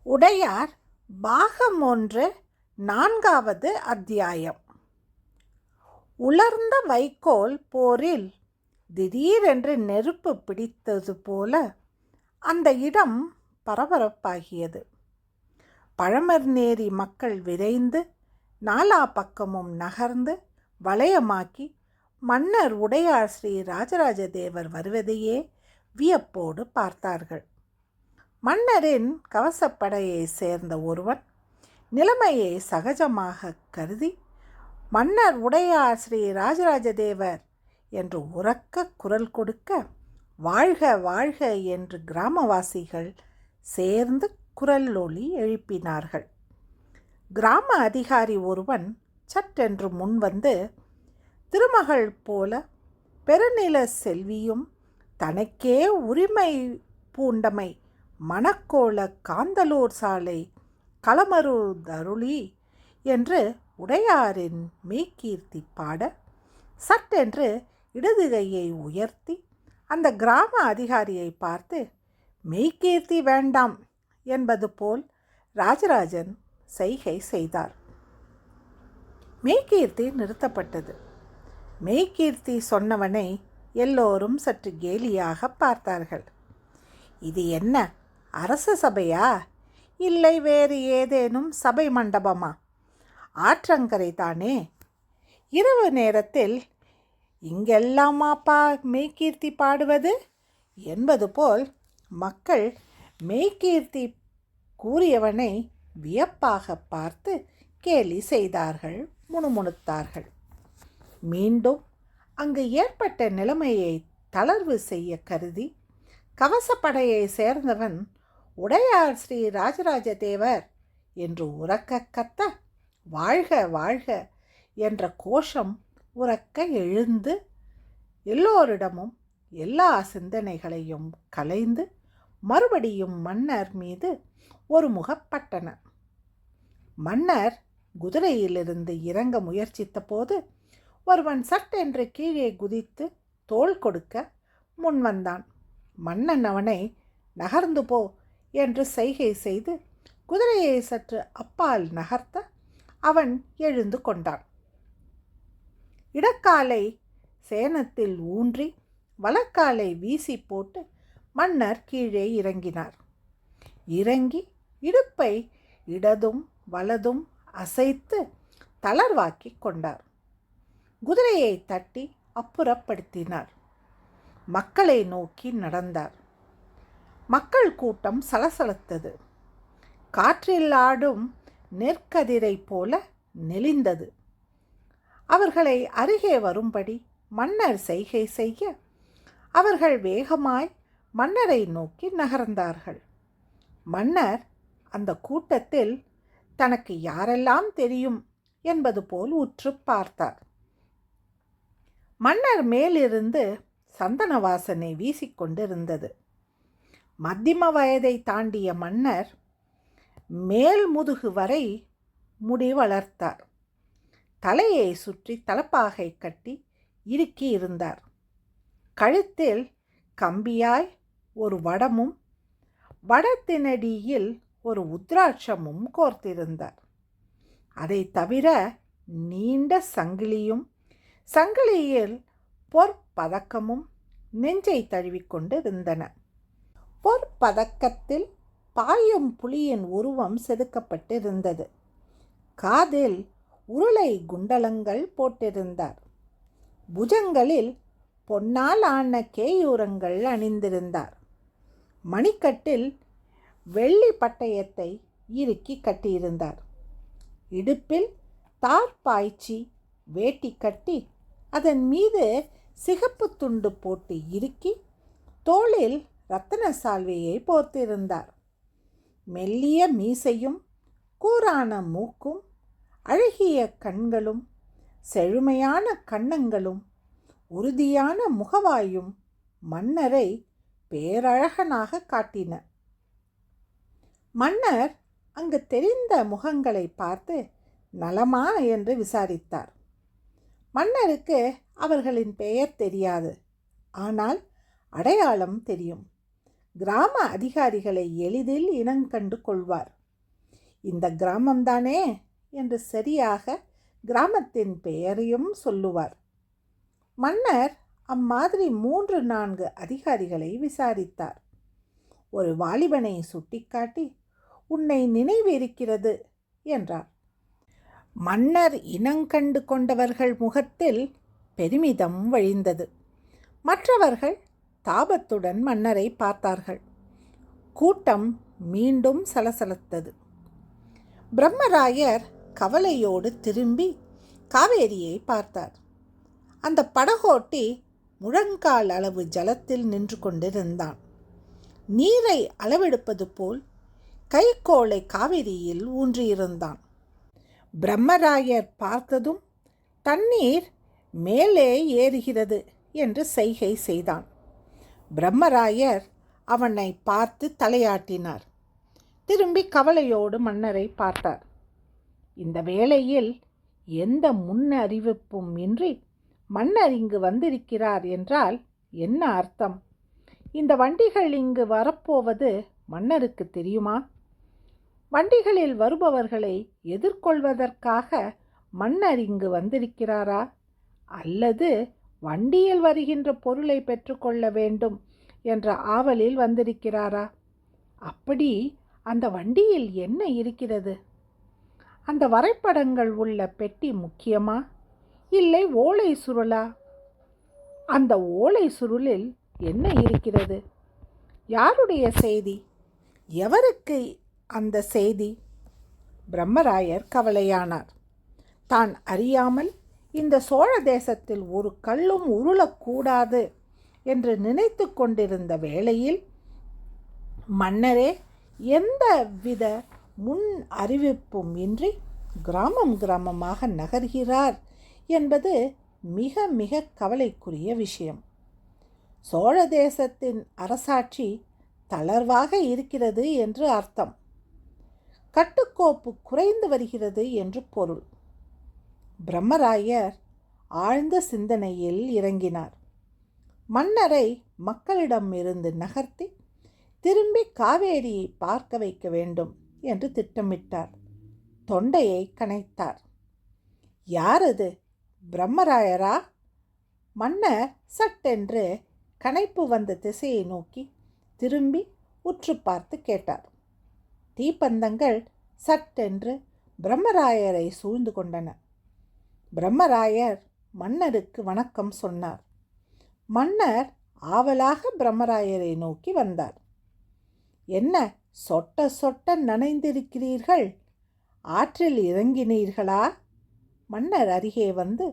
உடையார் பாகம் 1 4வது அத்தியாயம். உலர்ந்த வைக்கோல் போரில் திடீரென்று நெருப்பு பிடித்தது போல அந்த இடம் பரபரப்பாகியது. பழமர்நேரி மக்கள் விரைந்து நாலா பக்கமும் நகர்ந்து வளையமாக்கி மன்னர் உடையார் ஸ்ரீ ராஜராஜ தேவர் வருவதையே வியப்போடு பார்த்தார்கள். மன்னரின் கவசப்படையை சேர்ந்த ஒருவன் நிலைமையை சகஜமாக கருதி மன்னர் உடையார் ஸ்ரீ ராஜராஜ தேவர் என்று உரக்க குரல் கொடுக்க, வாழ்க வாழ்க என்று கிராமவாசிகள் சேர்ந்து குரல் ஒலி எழுப்பினார்கள். கிராம அதிகாரி ஒருவன் சட்டென்று முன்வந்து, திருமகள் போல பெருநில செல்வியும் தனக்கே உரிமை பூண்டமை மணக்கோள காந்தலூர் சாலை களமருதருளி என்று உடையாரின் மெய்கீர்த்தி பாட, சட்டென்று இடதுகையை உயர்த்தி அந்த கிராம அதிகாரியை பார்த்து, மெய்கீர்த்தி வேண்டாம் என்பது போல் ராஜராஜன் செய்கை செய்தார். மெய்கீர்த்தி நிறுத்தப்பட்டது. மெய்கீர்த்தி சொன்னவனை எல்லோரும் சற்று கேலியாக பார்த்தார்கள். இது என்ன, அரச சபையா, இல்லை வேறு ஏதேனும் சபை மண்டபமா? ஆற்றங்கரை தானே. இரவு நேரத்தில் இங்கெல்லாமாப்பா மெய்கீர்த்தி பாடுவது என்பது போல் மக்கள் மெய்கீர்த்தி கூறியவனை வியப்பாக பார்த்து கேலி செய்தார்கள், முணுமுணுத்தார்கள். மீண்டும் அங்கு ஏற்பட்ட நிலைமையை தளர்வு செய்ய கருதி கவசப்படையை சேர்ந்தவன் உடையார் ஸ்ரீ ராஜராஜ தேவர் என்று உரக்க கத்த, வாழ்க வாழ்க என்ற கோஷம் உரக்க எழுந்து எல்லோரிடமும் எல்லா சிந்தனைகளையும் கலைந்து மறுபடியும் மன்னர் மீது ஒரு முகப்பட்டன. மன்னர் குதிரையிலிருந்து இறங்க முயற்சித்த போது ஒருவன் சட்டென்று கீழே குதித்து தோள் கொடுக்க முன்வந்தான். மன்னன் அவனை நகர்ந்து போ என்று செய்கை செய்து குதிரையை சற்று அப்பால் நகர்த்த அவன் எழுந்து கொண்டான். இடக்காலை சேனத்தில் ஊன்றி வலக்காலை வீசி போட்டு மன்னர் கீழே இறங்கினார். இறங்கி இடுப்பை இடதும் வலதும் அசைத்து தளர்வாக்கி கொண்டார். குதிரையை தட்டி அப்புறப்படுத்தினார். மக்களை நோக்கி நடந்தார். மக்கள் கூட்டம் சலசலத்தது. காற்றில் ஆடும் நெற்கதிரை போல நெளிந்தது. அவர்களை அருகே வரும்படி மன்னர் செய்கை செய்ய அவர்கள் வேகமாய் மன்னரை நோக்கி நகர்ந்தார்கள். மன்னர் அந்த கூட்டத்தில் தனக்கு யாரெல்லாம் தெரியும் என்பது போல் உற்று பார்த்தார். மன்னர் மேலிருந்து சந்தன வாசனை வீசிக்கொண்டிருந்தது. மத்திம வயதை தாண்டிய மன்னர் மேல் முதுகு வரை முடி வளர்த்தார். தலையை சுற்றி தலப்பாகை கட்டி இறுக்கி இருந்தார். கழுத்தில் கம்பியாய் ஒரு வடமும் வடத்தினடியில் ஒரு உத்ராட்சமும் கோர்த்திருந்தார். அதை தவிர நீண்ட சங்கிலியும் சங்கிலியில் பொற்பதக்கமும் நெஞ்சை தழுவிக்கொண்டு இருந்தன. பொற்பதக்கத்தில் பாயும் புலியின் உருவம் செதுக்கப்பட்டிருந்தது. காதில் உருளை குண்டலங்கள் போட்டிருந்தார். புஜங்களில் பொன்னால் ஆன கேயூரங்கள் அணிந்திருந்தார். மணிக்கட்டில் வெள்ளி பட்டயத்தை இறுக்கி கட்டியிருந்தார். இடுப்பில் தார் பாய்ச்சி வேட்டி கட்டி அதன் மீது சிகப்பு துண்டு போட்டு இறுக்கி தோளில் இரத்தன சால்வையை போர்த்திருந்தார். மெல்லிய மீசையும் கூரான மூக்கும் அழகிய கண்களும் செழுமையான கன்னங்களும் உறுதியான முகவாயும் மன்னரை பேரழகனாக காட்டின. மன்னர் அங்கு தெரிந்த முகங்களை பார்த்து நலமா என்று விசாரித்தார். மன்னருக்கு அவர்களின் பெயர் தெரியாது, ஆனால் அடையாளம் தெரியும். கிராம அதிகாரிகளை எளிதில் இனங்கண்டு கொள்வார். இந்த கிராமம்தானே என்று சரியாக கிராமத்தின் பெயரையும் சொல்லுவார். மன்னர் அம்மாதிரி 3-4 அதிகாரிகளை விசாரித்தார். ஒரு வாலிபனை சுட்டிக்காட்டி, உன்னை நினைவு இருக்கிறது என்றார். மன்னர் இனங்கண்டு கொண்டவர்கள் முகத்தில் பெருமிதம் வழிந்தது. மற்றவர்கள் தாபத்துடன் மன்னரை பார்த்தார்கள். கூட்டம் மீண்டும் சலசலத்தது. பிரம்மராயர் கவலையோடு திரும்பி காவேரியை பார்த்தார். அந்த படகோட்டி முழங்கால் அளவு ஜலத்தில் நின்று கொண்டிருந்தான். நீரை அளவெடுப்பது போல் கைக்கோளை காவிரியில் ஊன்றியிருந்தான். பிரம்மராயர் பார்த்ததும் தண்ணீர் மேலே ஏறுகிறது என்று செய்கை செய்தான். பிரம்மராயர் அவனை பார்த்து தலையாட்டினார். திரும்பி கவலையோடு மன்னரை பார்த்தார். இந்த வேளையில் எந்த முன் அறிவிப்பும் இன்றி மன்னர் இங்கு வந்திருக்கிறார் என்றால் என்ன அர்த்தம்? இந்த வண்டிகள் இங்கு வரப்போவது மன்னருக்கு தெரியுமா? வண்டிகளில் வருபவர்களை எதிர்கொள்வதற்காக மன்னர் இங்கு வந்திருக்கிறாரா? அல்லது வண்டியில் வருகின்ற பொருளை பெற்றுக்கொள்ள வேண்டும் என்ற ஆவலில் வந்திருக்கிறாரா? அப்படி அந்த வண்டியில் என்ன இருக்கிறது? அந்த வரைபடங்கள் உள்ள பெட்டி முக்கியமா, இல்லை ஓலை சுருளா? அந்த ஓலை சுருளில் என்ன இருக்கிறது? யாருடைய செய்தி? எவருக்கு அந்த செய்தி? பிரம்மராயர் கவலையானார். தான் அறியாமல் இந்த சோழ தேசத்தில் ஒரு கல்லும் உருளக்கூடாது என்று நினைத்து கொண்டிருந்த வேளையில் மன்னரே எந்த வித முன் அறிவிப்பும் இன்றி கிராமமாக நகர்கிறார் என்பது மிக மிக கவலைக்குரிய விஷயம். சோழ தேசத்தின் அரசாட்சி தளர்வாக இருக்கிறது என்று அர்த்தம். கட்டுக்கோப்பு குறைந்து வருகிறது என்று பொருள். பிரம்மராயர் ஆழ்ந்த சிந்தனையில் இறங்கினார். மன்னரை மக்களிடம் இருந்து நகர்த்தி திரும்பி காவேரியை பார்க்க வைக்க வேண்டும் என்று திட்டமிட்டார். தொண்டையை கனைத்தார். யாரது? பிரம்மராயரா? மன்னர் சட்டென்று கனைப்பு வந்த திசையை நோக்கி திரும்பி உற்று பார்த்து கேட்டார். தீப்பந்தங்கள் சட்டென்று பிரம்மராயரை சூழ்ந்து கொண்டன. பிரம்மராயர் மன்னருக்கு வணக்கம் சொன்னார். மன்னர் ஆவலாக பிரம்மராயரை நோக்கி வந்தார். என்ன சொட்ட சொட்ட நனைந்திருக்கிறீர்கள்? ஆற்றில் இறங்கினீர்களா? மன்னர் அருகே வந்து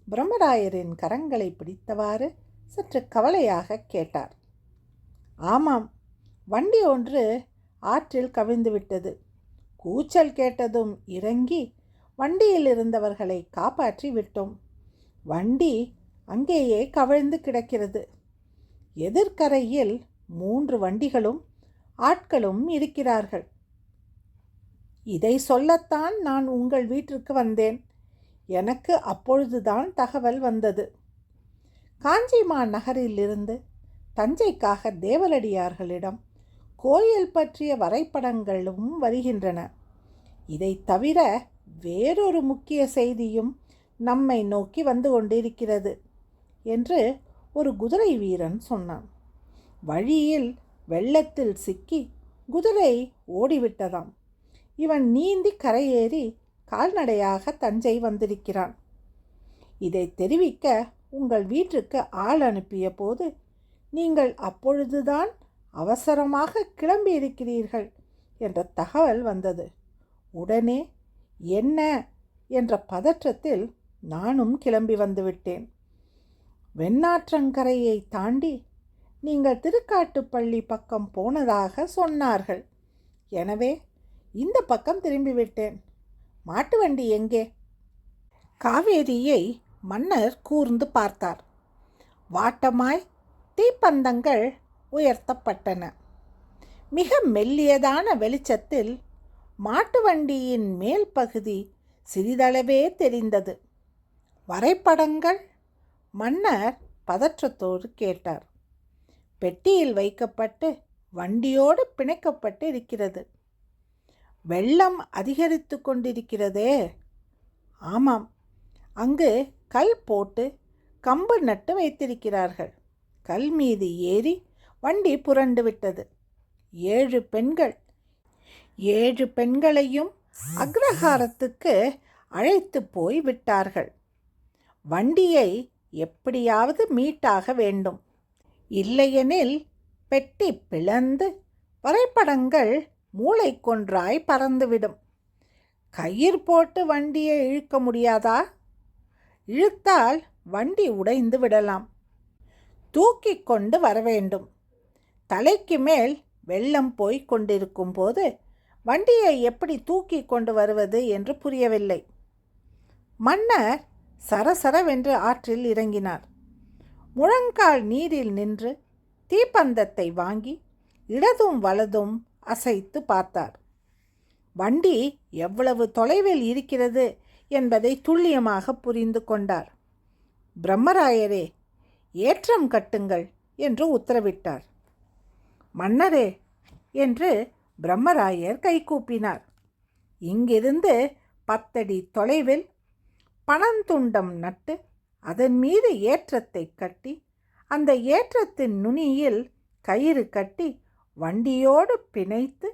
பிரம்மராயரின் கரங்களை பிடித்தவாறு சற்று கவலையாக கேட்டார். ஆமாம், வண்டி ஒன்று ஆற்றில் கவிழ்ந்துவிட்டது. கூச்சல் கேட்டதும் இறங்கி வண்டியில் இருந்தவர்களை காப்பாற்றி விட்டோம். வண்டி அங்கேயே கவிழ்ந்து கிடக்கிறது. எதிர்கரையில் 3 வண்டிகளும் ஆட்களும் இருக்கிறார்கள். இதை சொல்லத்தான் நான் உங்கள் வீட்டிற்கு வந்தேன். எனக்கு அப்பொழுதுதான் தகவல் வந்தது. காஞ்சிமா நகரிலிருந்து தஞ்சைக்காக தேவரடியார்களிடம் கோயில் பற்றிய வரைபடங்களும் வருகின்றன. இதை தவிர வேறொரு முக்கிய செய்தியும் நம்மை நோக்கி வந்து கொண்டிருக்கிறது என்று ஒரு குதிரை வீரன் சொன்னான். வழியில் வெள்ளத்தில் சிக்கி குதிரை ஓடிவிட்டதாம். இவன் நீந்தி கரையேறி கால்நடையாக தஞ்சை வந்திருக்கிறான். இதை தெரிவிக்க உங்கள் வீட்டுக்கு ஆள் அனுப்பிய போது நீங்கள் அப்பொழுதுதான் அவசரமாக கிளம்பியிருக்கிறீர்கள் என்ற தகவல் வந்தது. உடனே என்ன என்ற பதற்றத்தில் நானும் கிளம்பி வந்துவிட்டேன். வெண்ணாற்றங்கரையை தாண்டி நீங்கள் திருக்காட்டுப்பள்ளி பக்கம் போனதாக சொன்னார்கள். எனவே இந்த பக்கம் திரும்பிவிட்டேன். மாட்டு வண்டி எங்கே? காவேரியை மன்னர் கூர்ந்து பார்த்தார். வாட்டமாய் தீப்பந்தங்கள் உயர்த்தப்பட்டன. மிக மெல்லியதான வெளிச்சத்தில் மாட்டு வண்டியின் மேல் பகுதி சிறிதளவே தெரிந்தது. வரைபடங்கள்? மன்னர் பதற்றத்தோடு கேட்டார். பெட்டியில் வைக்கப்பட்டு வண்டியோடு பிணைக்கப்பட்டு இருக்கிறது. வெள்ளம் அதிகரித்து கொண்டிருக்கிறதே. ஆமாம், அங்கு கல் போட்டு கம்பு நட்டு வைத்திருக்கிறார்கள். கல் மீது ஏறி வண்டி புரண்டு விட்டது. 7 பெண்கள், 7 பெண்களையும் அக்ரஹாரத்துக்கு அழைத்து போய் விட்டார்கள். வண்டியை எப்படியாவது மீட்டாக வேண்டும். இல்லையெனில் பெட்டி பிளந்து வரைபடங்கள் மூளைக்கொன்றாய் பறந்துவிடும். கயிறு போட்டு வண்டியை இழுக்க முடியாதா? இழுத்தால் வண்டி உடைந்து விடலாம். தூக்கி கொண்டு வர வேண்டும். தலைக்கு மேல் வெள்ளம் போய் கொண்டிருக்கும் போது வண்டியை எப்படி தூக்கி கொண்டு வருவது என்று புரியவில்லை. மன்னர் சரசரவென்று ஆற்றில் இறங்கினார். முழங்கால் நீரில் நின்று தீப்பந்தத்தை வாங்கி இடதும் வலதும் அசைத்து பார்த்தார். வண்டி எவ்வளவு தொலைவில் இருக்கிறது என்பதை துல்லியமாக புரிந்து கொண்டார். பிரம்மராயரே, ஏற்றம் கட்டுங்கள் என்று உத்தரவிட்டார். மன்னரே என்று பிரம்மராயர் கைகூப்பினார். இங்கிருந்து 10 அடி தொலைவில் பனந்துண்டம் நட்டு அதன் மீது ஏற்றத்தை கட்டி அந்த ஏற்றத்தின் நுனியில் கயிறு கட்டி வண்டியோடு பிணைத்து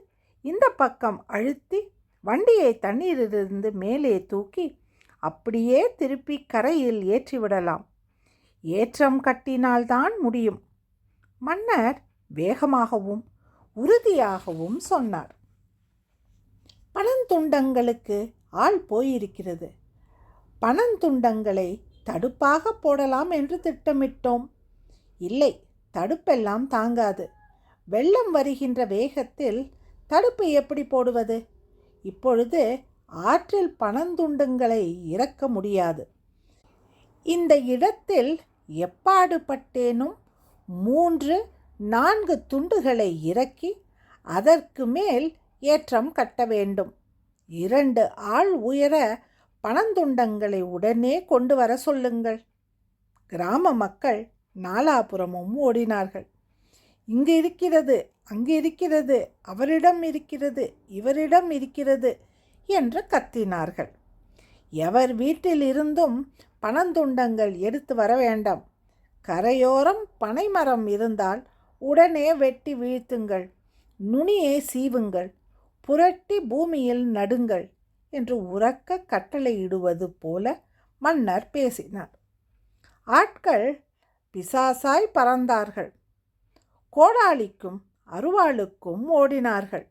இந்த பக்கம் அழுத்தி வண்டியை தண்ணீரிலிருந்து மேலே தூக்கி அப்படியே திருப்பி கரையில் ஏற்றிவிடலாம். ஏற்றம் கட்டினால்தான் முடியும். மன்னர் வேகமாகவும் உறுதியாகவும் சொன்னார். பனந்துண்டங்களுக்கு ஆள் போயிருக்கிறது. பனந்துண்டங்களை தடுப்பாக போடலாம் என்று திட்டமிட்டோம். இல்லை, தடுப்பெல்லாம் தாங்காது. வெள்ளம் வருகின்ற வேகத்தில் தடுப்பு எப்படி போடுவது? இப்பொழுது ஆற்றில் பனந்துண்டங்களை இறக்க முடியாது. இந்த இடத்தில் எப்பாடுபட்டேனும் 3-4 துண்டுகளை இறக்கி அதற்கு மேல் ஏற்றம் கட்ட வேண்டும். 2 ஆள் உயர பனந்துண்டங்களை உடனே கொண்டு வர சொல்லுங்கள். கிராம மக்கள் நாலாபுறமும் ஓடினார்கள். இங்கு இருக்கிறது, அங்கு இருக்கிறது, அவரிடம் இருக்கிறது, இவரிடம் இருக்கிறது என்று கத்தினார்கள். எவர் வீட்டில் இருந்தும் பனந்துண்டங்கள் எடுத்து வர வேண்டாம். கரையோரம் பனைமரம் இருந்தால் உடனே வெட்டி வீழ்த்துங்கள். நுனியை சீவுங்கள், புரட்டி பூமியில் நடுங்கள் என்று உரக்க கட்டளையிடுவது போல மன்னர் பேசினார். ஆட்கள் பிசாசாய் பறந்தார்கள். கோடாலிக்கும் அருவாளுக்கும் ஓடினார்கள்.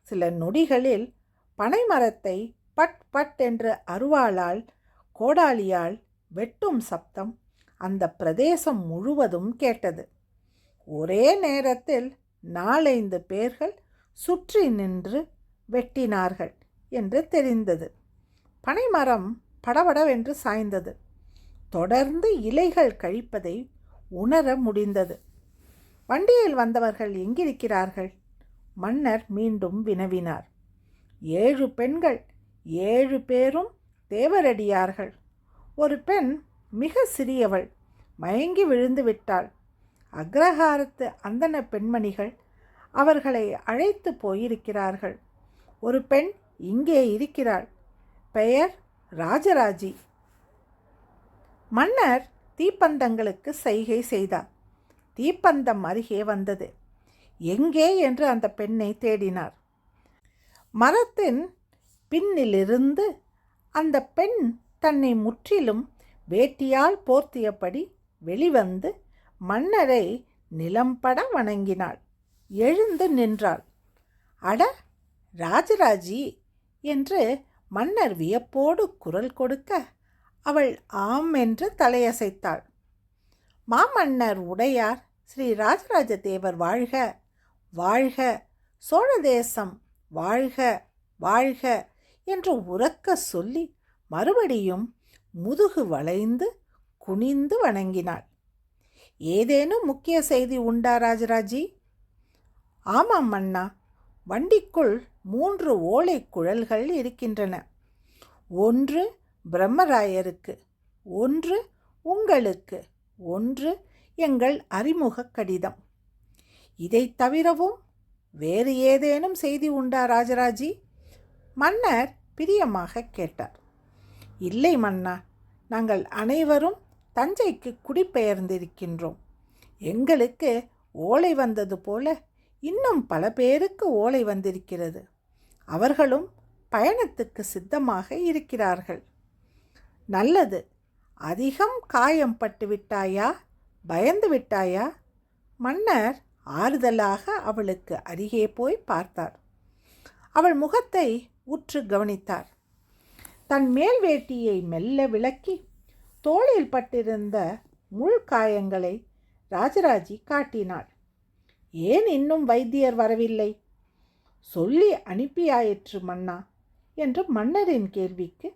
சில நொடிகளில் பனைமரத்தை பட் பட் என்று அருவாளால் கோடாலியால் வெட்டும் சப்தம் அந்த பிரதேசம் முழுவதும் கேட்டது. ஒரே நேரத்தில் 4-5 பேர்கள் சுற்றி நின்று வெட்டினார்கள் என்று தெரிந்தது. பனைமரம் படபடவென்று சாய்ந்தது. தொடர்ந்து இலைகள் கழிப்பதை உணர முடிந்தது. வண்டியில் வந்தவர்கள் எங்கிருக்கிறார்கள்? மன்னர் மீண்டும் வினவினார். 7 பெண்கள், 7 பேரும் தேவரடியார்கள். ஒரு பெண் மிக சிறியவள் மயங்கி விழுந்து விட்டாள். அக்ரஹாரத்து அந்தன பெண்மணிகள் அவர்களை அழைத்து போயிருக்கிறார்கள். ஒரு பெண் இங்கே இருக்கிறாள். பெயர் ராஜராஜி. மன்னர் தீப்பந்தங்களுக்கு சைகை செய்தார். தீப்பந்தம் அருகே வந்தது. எங்கே என்று அந்த பெண்ணை தேடினார். மரத்தின் பின்னிலிருந்து அந்த பெண் தன்னை முற்றிலும் வேட்டியால் போர்த்தியபடி வெளிவந்து மன்னரை நிலம்பட வணங்கினாள். எழுந்து நின்றாள். அட, ராஜராஜி என்று மன்னர் வியப்போடு குரல் கொடுக்க அவள் ஆம் என்று தலையசைத்தாள். மாமன்னர் உடையார் ஸ்ரீ ராஜராஜ தேவர் வாழ்க, வாழ்க, சோழ தேசம் வாழ்க, வாழ்க என்று உரக்க சொல்லி மறுபடியும் முதுகு வளைந்து குனிந்து வணங்கினாள். ஏதேனும் முக்கிய செய்தி உண்டா ராஜராஜி? ஆமாம் மன்னா, வண்டிக்குள் 3 ஓலை குழல்கள் இருக்கின்றன. ஒன்று பிரம்மராயருக்கு, ஒன்று உங்களுக்கு, ஒன்று எங்கள் அறிமுக கடிதம். இதை தவிரவும் வேறு ஏதேனும் செய்தி உண்டா ராஜராஜி? மன்னர் பிரியமாக கேட்டார். இல்லை மன்னா, நாங்கள் அனைவரும் தஞ்சைக்கு குடிபெயர்ந்திருக்கின்றோம். எங்களுக்கு ஓலை வந்தது போல இன்னும் பல பேருக்கு ஓலை வந்திருக்கிறது. அவர்களும் பயணத்துக்கு சித்தமாக இருக்கிறார்கள். நல்லது. அதிகம் காயம் பட்டு விட்டாயா? பயந்து விட்டாயா? மன்னர் ஆறுதலாக அவளுக்கு அருகே போய் பார்த்தார். அவள் முகத்தை உற்று கவனித்தார். தன் மேல் வேட்டியை மெல்ல விலக்கி தோளில் பட்டிருந்த முள் காயங்களை ராஜராஜி காட்டினாள். ஏன் இன்னும் வைத்தியர் வரவில்லை? சொல்லி அனுப்பியாயிற்று மன்னா என்று மன்னரின் கேள்விக்கு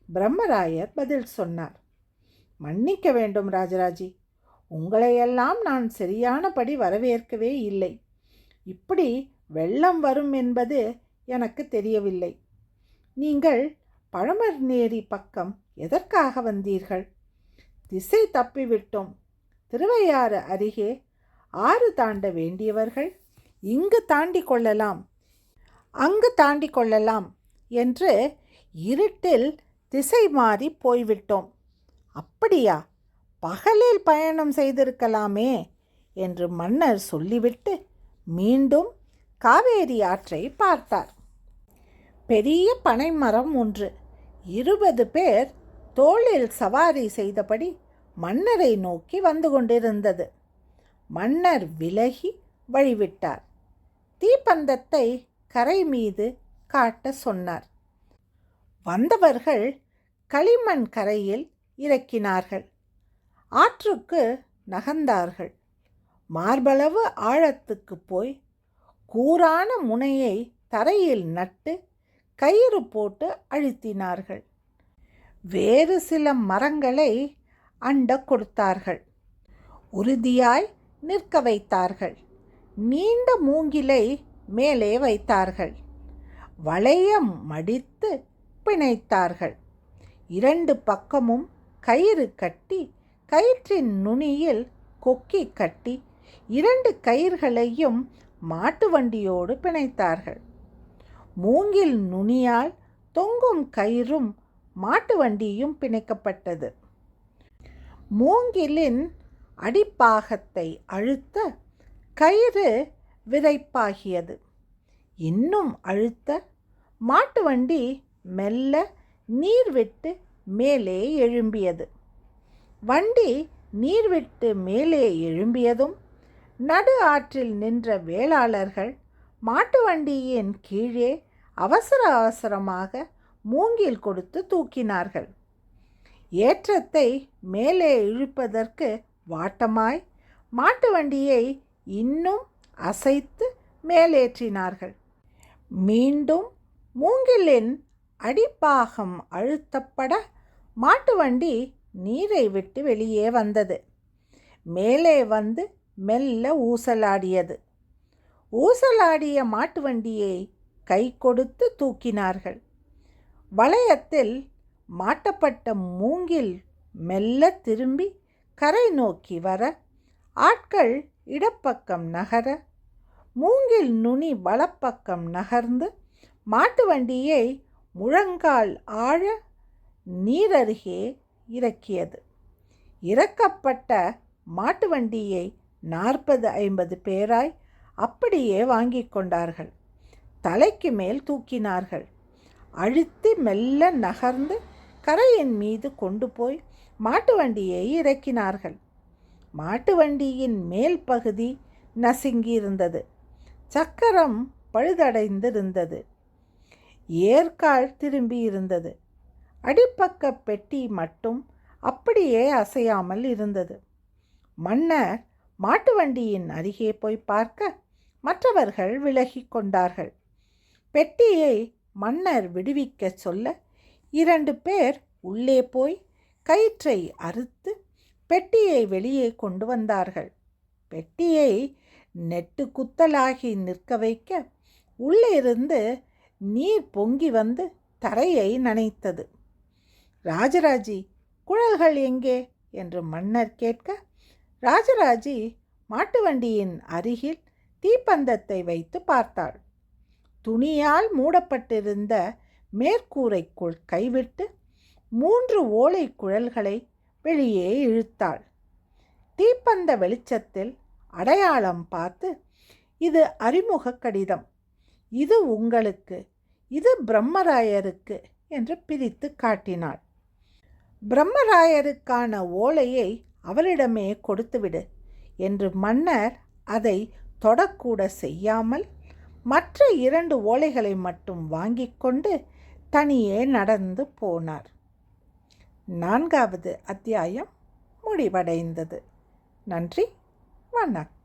பிரம்மராயர் பதில் சொன்னார். மன்னிக்க வேண்டும் ராஜராஜி, உங்களையெல்லாம் நான் சரியானபடி வரவேற்கவே இல்லை. இப்படி வெள்ளம் வரும் என்பது எனக்கு தெரியவில்லை. நீங்கள் பழமர்நேரி பக்கம் எதற்காக வந்தீர்கள்? திசை தப்பிவிட்டோம். திருவையாறு அருகே ஆறு தாண்ட வேண்டியவர்கள் இங்கு தாண்டி கொள்ளலாம், அங்கு தாண்டி கொள்ளலாம் என்று இருட்டில் திசை மாறி போய்விட்டோம். அப்படியா? பகலில் பயணம் செய்திருக்கலாமே என்று மன்னர் சொல்லிவிட்டு மீண்டும் காவேரி ஆற்றை பார்த்தார். பெரிய பனைமரம் ஒன்று 20 பேர் தோளில் சவாரி செய்தபடி மன்னரை நோக்கி வந்து கொண்டிருந்தது. மன்னர் விலகி வழிவிட்டார். தீப்பந்தத்தை கரை மீது காட்ட சொன்னார். வந்தவர்கள் களிமண் கரையில் இறக்கினார்கள். ஆற்றுக்கு நகர்ந்தார்கள். மார்பளவு ஆழத்துக்கு போய் கூரான முனையை தரையில் நட்டு கயிறு போட்டு அழுத்தினார்கள். வேறு சில மரங்களை அண்ட கொடுத்தார்கள். உறுதியாய் நிற்க வைத்தார்கள். நீண்ட மூங்கிலை மேலே வைத்தார்கள். வளையம் மடித்து பிணைத்தார்கள். 2 பக்கமும் கயிறு கட்டி கயிற்றின் நுனியில் கொக்கி கட்டி 2 கயிர்களையும் மாட்டு வண்டியோடு பிணைத்தார்கள். மூங்கில் நுனியால் தொங்கும் கயிறும் மாட்டு வண்டியும் பிணைக்கப்பட்டது. மூங்கிலின் அடிப்பாகத்தை அழுத்த கயிறு விரைப்பாகியது. இன்னும் அழுத்த மாட்டு வண்டி மெல்ல நீர் விட்டு மேலே எழும்பியது. வண்டி நீர் விட்டு மேலே எழும்பியதும் நடு ஆற்றில் நின்ற வேளாளர்கள் மாட்டு வண்டியின் கீழே அவசர அவசரமாக மூங்கில் கொடுத்து தூக்கினார்கள். ஏற்றத்தை மேலே இழுப்பதற்கு வாட்டமாய் மாட்டு வண்டியை இன்னும் அசைத்து மேலேற்றினார்கள். மீண்டும் மூங்கிலின் அடிப்பாகம் அழுத்தப்பட மாட்டு வண்டி நீரை விட்டு வெளியே வந்தது. மேலே வந்து மெல்ல ஊசலாடியது. ஊசலாடிய மாட்டு வண்டியை கை கொடுத்து தூக்கினார்கள். வளையத்தில் மாட்டப்பட்ட மூங்கில் மெல்ல திரும்பி கரை நோக்கி வர ஆட்கள் இடப்பக்கம் நகர மூங்கில் நுனி வலப்பக்கம் நகர்ந்து மாட்டு வண்டியை முழங்கால் ஆழ நீரருகே இறக்கியது. இறக்கப்பட்ட மாட்டு வண்டியை 40-50 பேராய் அப்படியே வாங்கி கொண்டார்கள். தலைக்கு மேல் தூக்கினார்கள். அழுத்தி மெல்ல நகர்ந்து கரையின் மீது கொண்டு போய் மாட்டு வண்டியை இறக்கினார்கள். மாட்டு வண்டியின் மேல் பகுதி நசுங்கியிருந்தது. சக்கரம் பழுதடைந்திருந்தது. ஏற்கால் திரும்பியிருந்தது. அடிப்பக்க பெட்டி மட்டும் அப்படியே அசையாமல் இருந்தது. மன்னர் மாட்டு வண்டியின் அருகே போய் பார்க்க மற்றவர்கள் விலகி கொண்டார்கள். பெட்டியை மன்னர் விடுவிக்க சொல்ல 2 பேர் உள்ளே போய் கயிற்றை அறுத்து பெட்டியை வெளியே கொண்டு வந்தார்கள். பெட்டியை நெட்டு குத்தலாகி நிற்க வைக்க உள்ளே இருந்து நீர் பொங்கி வந்து தரையை நனைத்தது. ராஜராஜி, குழல்கள் எங்கே என்று மன்னர் கேட்க ராஜராஜி மாட்டு வண்டியின் அருகில் தீப்பந்தத்தை வைத்து பார்த்தாள். துணியால் மூடப்பட்டிருந்த மேற்கூரைக்குள் கைவிட்டு 3 ஓலை குழல்களை வெளியே இழுத்தாள். தீப்பந்த வெளிச்சத்தில் அடையாளம் பார்த்து, இது அறிமுக கடிதம், இது உங்களுக்கு, இது பிரம்மராயருக்கு என்று பிரித்து காட்டினாள். பிரம்மராயருக்கான ஓலையை அவளிடமே கொடுத்துவிடு என்று மன்னர் அதை தொடக்கூட செய்யாமல் மற்ற 2 ஓலைகளை மட்டும் வாங்கி கொண்டு தனியே நடந்து போனார். 4வது அத்தியாயம் முடிவடைந்தது. நன்றி, வணக்கம்.